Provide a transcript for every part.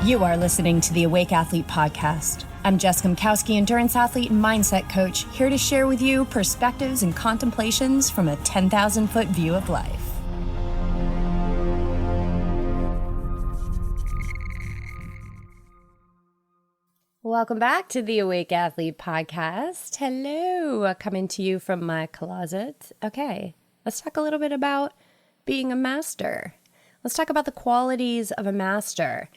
You are listening to the Awake Athlete Podcast. I'm Jessica Mikowski, endurance athlete and mindset coach, here to share with you perspectives and contemplations from a 10,000-foot view of life. Welcome back to the Awake Athlete Podcast. Hello, coming to you from my closet. Okay, let's talk a little bit about being a master. Let's talk about the qualities of a master.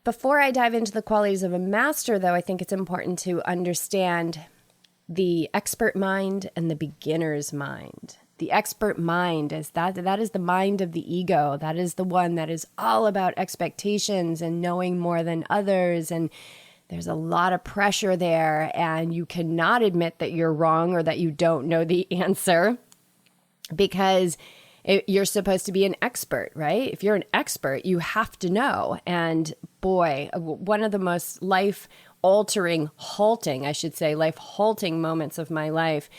Before I dive into the qualities of a master, though, I think it's important to understand the expert mind and the beginner's mind. The expert mind is that is the mind of the ego. That is the one that is all about expectations and knowing more than others. And there's a lot of pressure there, and you cannot admit that you're wrong or that you don't know the answer because you're supposed to be an expert, right? If you're an expert, you have to know. And boy, one of the most life-halting moments of my life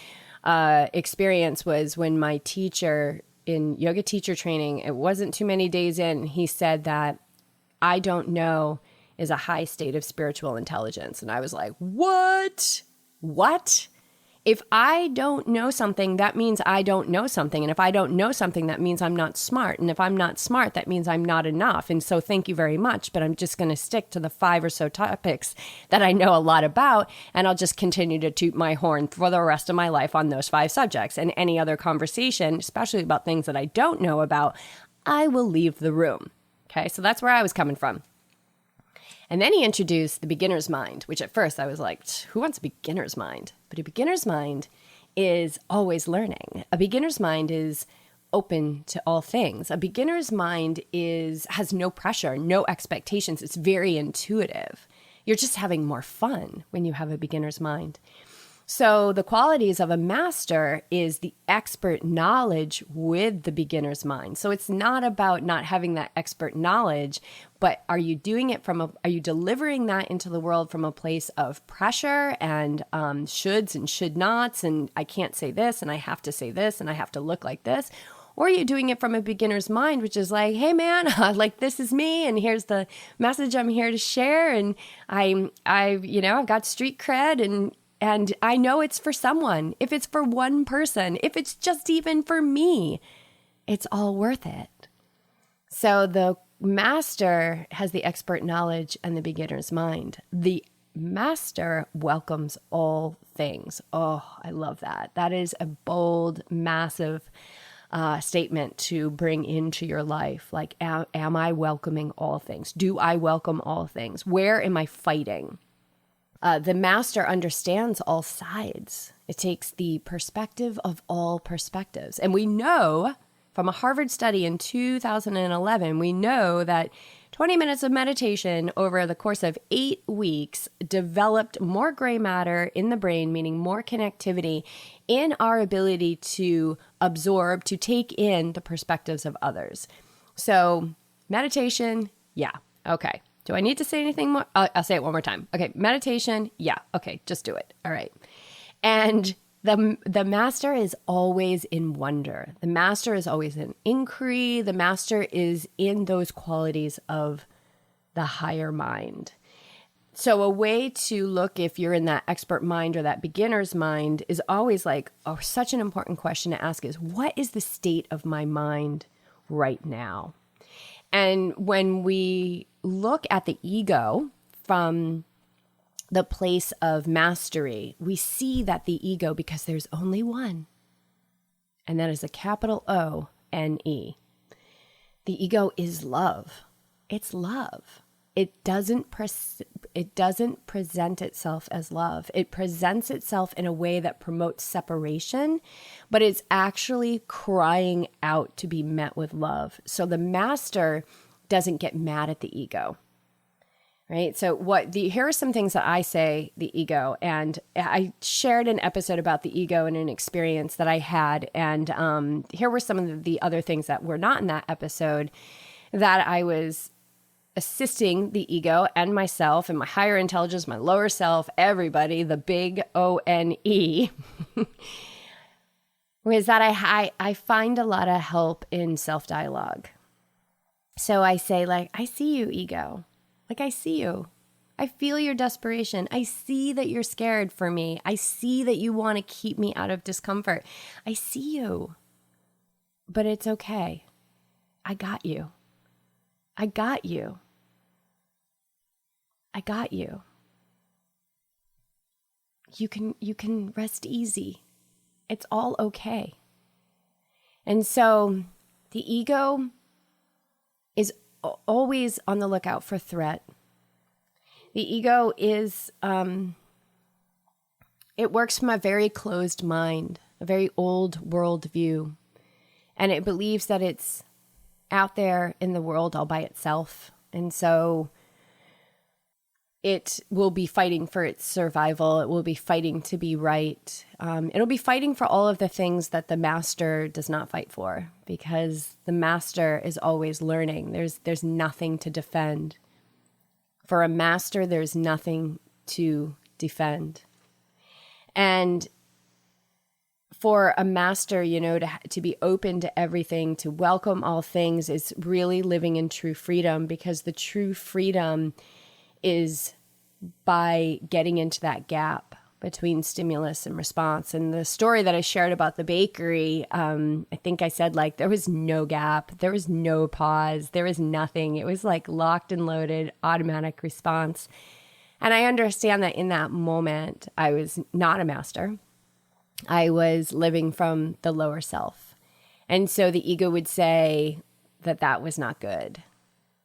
experience was when my teacher in yoga teacher training, it wasn't too many days in, he said that I don't know is a high state of spiritual intelligence. And I was like, what? If I don't know something, that means I don't know something. And if I don't know something, that means I'm not smart. And if I'm not smart, that means I'm not enough. And so thank you very much, but I'm just going to stick to the 5 or so topics that I know a lot about, and I'll just continue to toot my horn for the rest of my life on those 5 subjects. And any other conversation, especially about things that I don't know about, I will leave the room. Okay, so that's where I was coming from. And then he introduced the beginner's mind, which at first I was like, who wants a beginner's mind? But a beginner's mind is always learning. A beginner's mind is open to all things. A beginner's mind has no pressure, no expectations. It's very intuitive. You're just having more fun when you have a beginner's mind. So the qualities of a master is the expert knowledge with the beginner's mind. So it's not about not having that expert knowledge, but are you doing it are you delivering that into the world from a place of pressure and shoulds and should nots, and I can't say this and I have to say this and I have to look like this? Or are you doing it from a beginner's mind, which is like, hey man, like this is me, and here's the message I'm here to share, and I've got street cred, and I know it's for someone. If it's for one person, if it's just even for me, it's all worth it. So the master has the expert knowledge and the beginner's mind. The master welcomes all things. Oh, I love that. That is a bold, massive statement to bring into your life. Like, am I welcoming all things? Do I welcome all things? Where am I fighting? The master understands all sides. It takes the perspective of all perspectives. And we know from a Harvard study in 2011, we know that 20 minutes of meditation over the course of 8 weeks developed more gray matter in the brain, meaning more connectivity in our ability to absorb, to take in the perspectives of others. So meditation, yeah, okay. Do I need to say anything more? I'll say it one more time. Okay, meditation, yeah, okay, just do it. All right. And the master is always in wonder. The master is always in inquiry. The master is in those qualities of the higher mind. So a way to look if you're in that expert mind or that beginner's mind is always like, such an important question to ask is, what is the state of my mind right now? And when we look at the ego from the place of mastery, we see that the ego, because there's only one, and that is a capital O-N-E. The ego is love. It's love. It doesn't present itself as love. It presents itself in a way that promotes separation, but it's actually crying out to be met with love. So the master doesn't get mad at the ego, right? So here are some things that I say the ego, and I shared an episode about the ego and an experience that I had, and here were some of the other things that were not in that episode that I was assisting the ego and myself and my higher intelligence, my lower self, everybody, the big O-N-E, was that I find a lot of help in self-dialogue. So I say, like, I see you, ego. Like, I see you. I feel your desperation. I see that you're scared for me. I see that you want to keep me out of discomfort. I see you. But it's okay. I got you. I got you. I got you. You can rest easy. It's all okay. And so the ego is always on the lookout for threat. The ego is, it works from a very closed mind, a very old world view. And it believes that it's out there in the world all by itself. And so it will be fighting for its survival. It will be fighting to be right. It'll be fighting for all of the things that the master does not fight for, because the master is always learning. There's nothing to defend. For a master, there's nothing to defend. And for a master, to be open to everything, to welcome all things, is really living in true freedom, because the true freedom is by getting into that gap between stimulus and response. And the story that I shared about the bakery, I think I said, like, there was no gap, there was no pause, there was nothing. It was like locked and loaded, automatic response. And I understand that in that moment, I was not a master. I was living from the lower self. And so the ego would say that that was not good.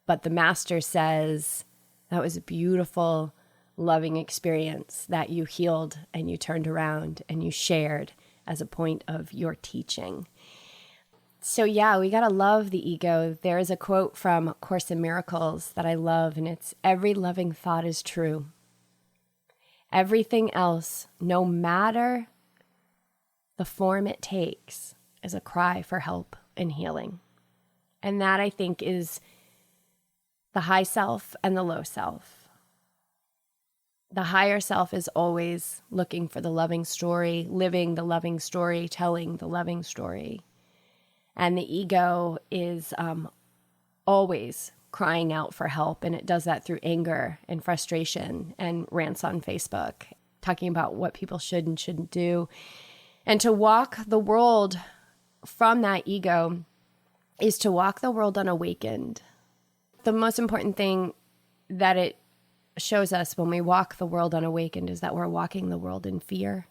But the master says, that was a beautiful, loving experience that you healed and you turned around and you shared as a point of your teaching. So yeah, we got to love the ego. There is a quote from Course in Miracles that I love, and it's, every loving thought is true. Everything else, no matter the form it takes, is a cry for help and healing. And that, I think, is the high self and the low self. The higher self is always looking for the loving story, living the loving story, telling the loving story. And the ego is always crying out for help. And it does that through anger and frustration and rants on Facebook, talking about what people should and shouldn't do. And to walk the world from that ego is to walk the world unawakened. The most important thing that it shows us when we walk the world unawakened is that we're walking the world in fear.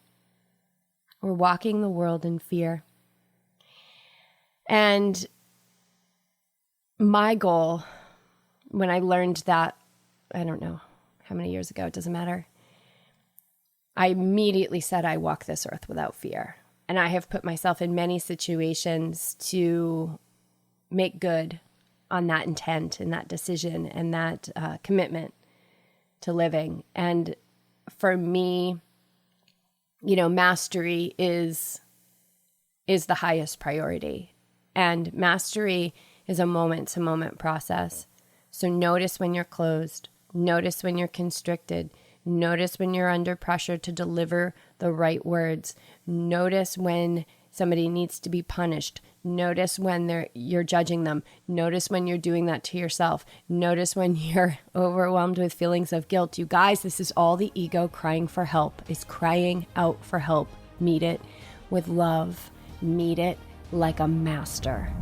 We're walking the world in fear. And my goal, when I learned that, I don't know how many years ago, it doesn't matter, I immediately said, I walk this earth without fear. And I have put myself in many situations to make good on that intent and that decision and that commitment to living. And for me, mastery is the highest priority. And mastery is a moment-to-moment process. So notice when you're closed. Notice when you're constricted. Notice when you're under pressure to deliver the right words. Notice when somebody needs to be punished. Notice when you're judging them. Notice when you're doing that to yourself. Notice when you're overwhelmed with feelings of guilt. You guys, this is all the ego crying for help. It's crying out for help. Meet it with love. Meet it like a master.